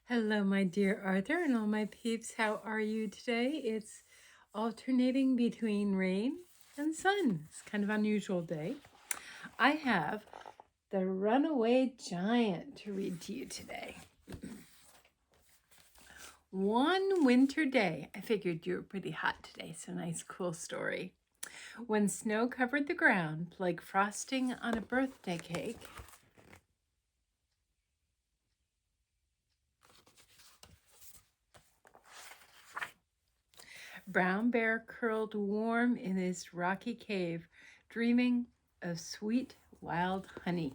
Hello, my dear Arthur and all my peeps. How are you today? It's alternating between rain and sun. It's kind of an unusual day. I have The Runaway Giant to read to you today. One winter day, I figured you were pretty hot today, so nice cool story. When snow covered the ground like frosting on a birthday cake, Brown Bear curled warm in his rocky cave, dreaming of sweet wild honey.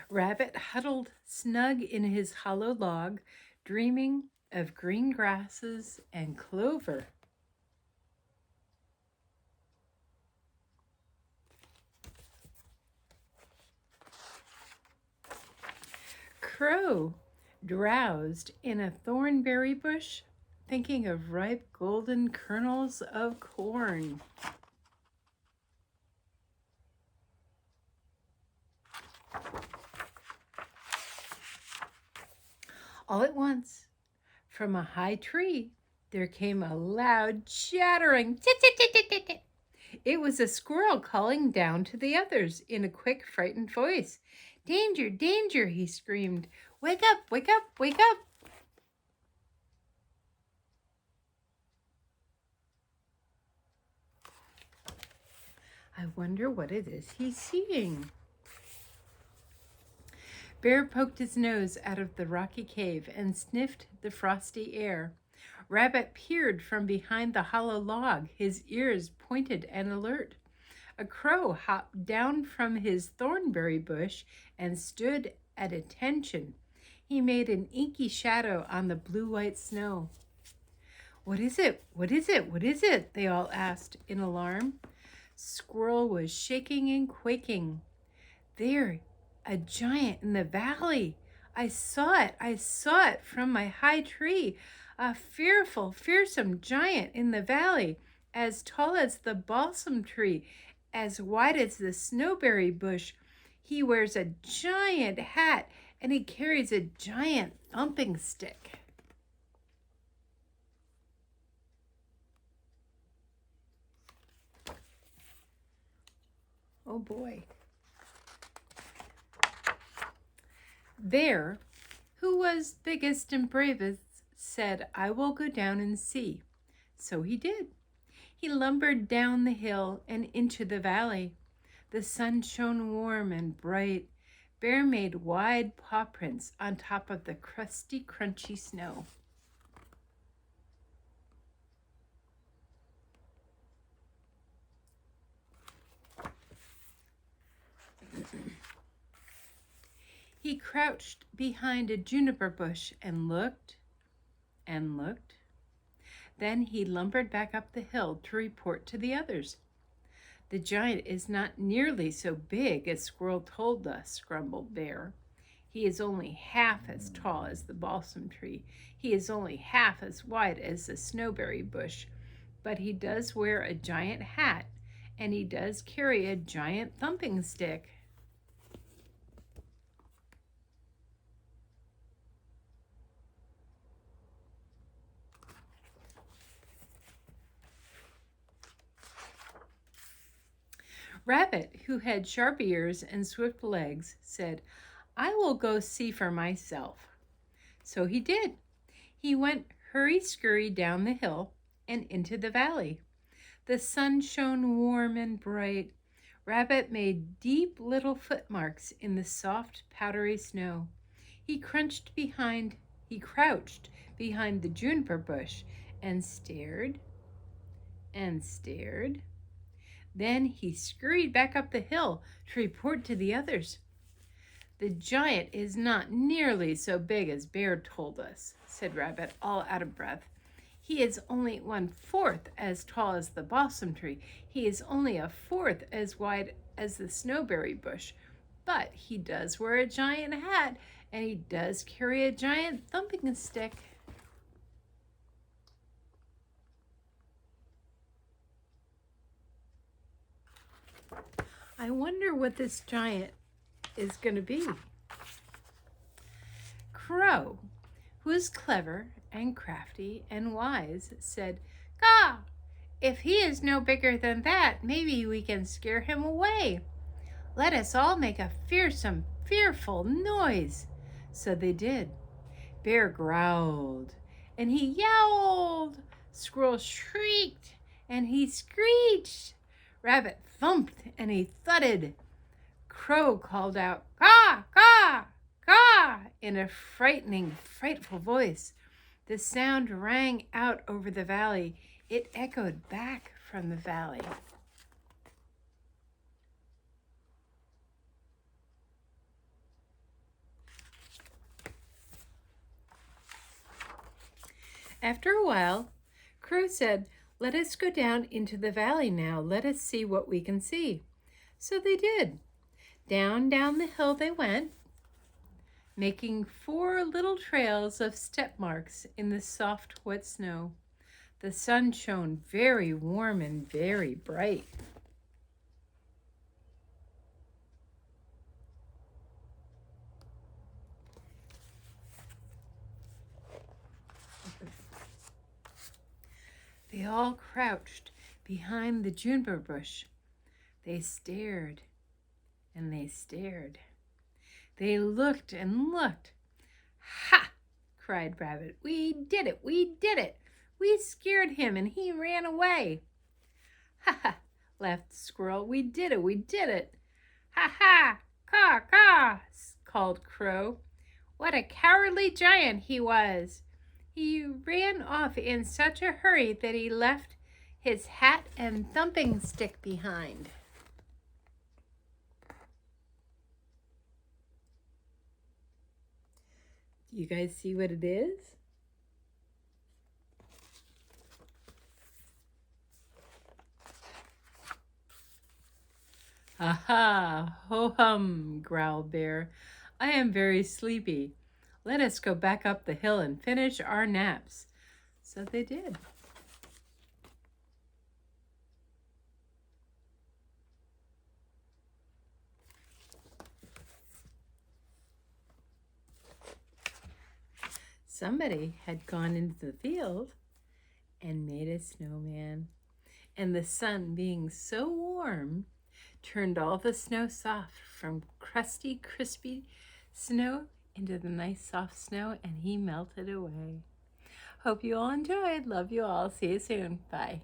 Rabbit huddled snug in his hollow log, dreaming of green grasses and clover. Crow drowsed in a thornberry bush, thinking of ripe golden kernels of corn. All at once, from a high tree, there came a loud chattering. Tit, tit, tit, tit, tit, tit. It was a squirrel calling down to the others in a quick, frightened voice. Danger, danger, he screamed. Wake up, wake up, wake up. I wonder what it is he's seeing. Bear poked his nose out of the rocky cave and sniffed the frosty air. Rabbit peered from behind the hollow log, his ears pointed and alert. A crow hopped down from his thornberry bush and stood at attention. He made an inky shadow on the blue-white snow. What is it? What is it? What is it? They all asked in alarm. Squirrel was shaking and quaking. There, a giant in the valley. I saw it from my high tree. A fearful, fearsome giant in the valley, as tall as the balsam tree, as wide as the snowberry bush. He wears a giant hat and he carries a giant thumping stick. Oh boy. Bear, who was biggest and bravest, said, I will go down and see. So he did. He lumbered down the hill and into the valley. The sun shone warm and bright. Bear made wide paw prints on top of the crusty, crunchy snow. He crouched behind a juniper bush and looked and looked. Then he lumbered back up the hill to report to the others. The giant is not nearly so big as Squirrel told us, grumbled Bear. He is only half as tall as the balsam tree. He is only half as wide as the snowberry bush. But he does wear a giant hat, and he does carry a giant thumping stick. Rabbit, who had sharp ears and swift legs, said, I will go see for myself. So he did. He went hurry-scurry down the hill and into the valley. The sun shone warm and bright. Rabbit made deep little footmarks in the soft, powdery snow. He crouched behind the juniper bush and stared and stared. Then he scurried back up the hill to report to the others. The giant is not nearly so big as Bear told us, said Rabbit, all out of breath. He is only 1/4 as tall as the balsam tree. He is only 1/4 as wide as the snowberry bush. But he does wear a giant hat, and he does carry a giant thumping stick. I wonder what this giant is going to be. Crow, who is clever and crafty and wise, said, "Caw! If he is no bigger than that, maybe we can scare him away. Let us all make a fearsome, fearful noise." So they did. Bear growled, and he yowled. Squirrel shrieked, and he screeched. Rabbit thumped, and he thudded. Crow called out, "Caw, caw, caw," in a frightening, frightful voice. The sound rang out over the valley. It echoed back from the valley. After a while, Crow said, "Let us go down into the valley now. Let us see what we can see." So they did. Down the hill they went, making 4 little trails of step marks in the soft, wet snow. The sun shone very warm and very bright. They all crouched behind the juniper bush. They stared and they stared. They looked and looked. "Ha!" cried Rabbit. "We did it! We did it! We scared him and he ran away." "Ha ha!" laughed the Squirrel. "We did it! We did it!" "Ha ha! Caw, caw!" called Crow. "What a cowardly giant he was! He ran off in such a hurry that he left his hat and thumping stick behind." You guys see what it is? "Aha! Ho-hum!" growled Bear. "I am very sleepy. Let us go back up the hill and finish our naps." So they did. Somebody had gone into the field and made a snowman, and the sun, being so warm, turned all the snow soft from crusty, crispy snow into the nice soft snow, and he melted away. Hope you all enjoyed. Love you all. See you soon. Bye.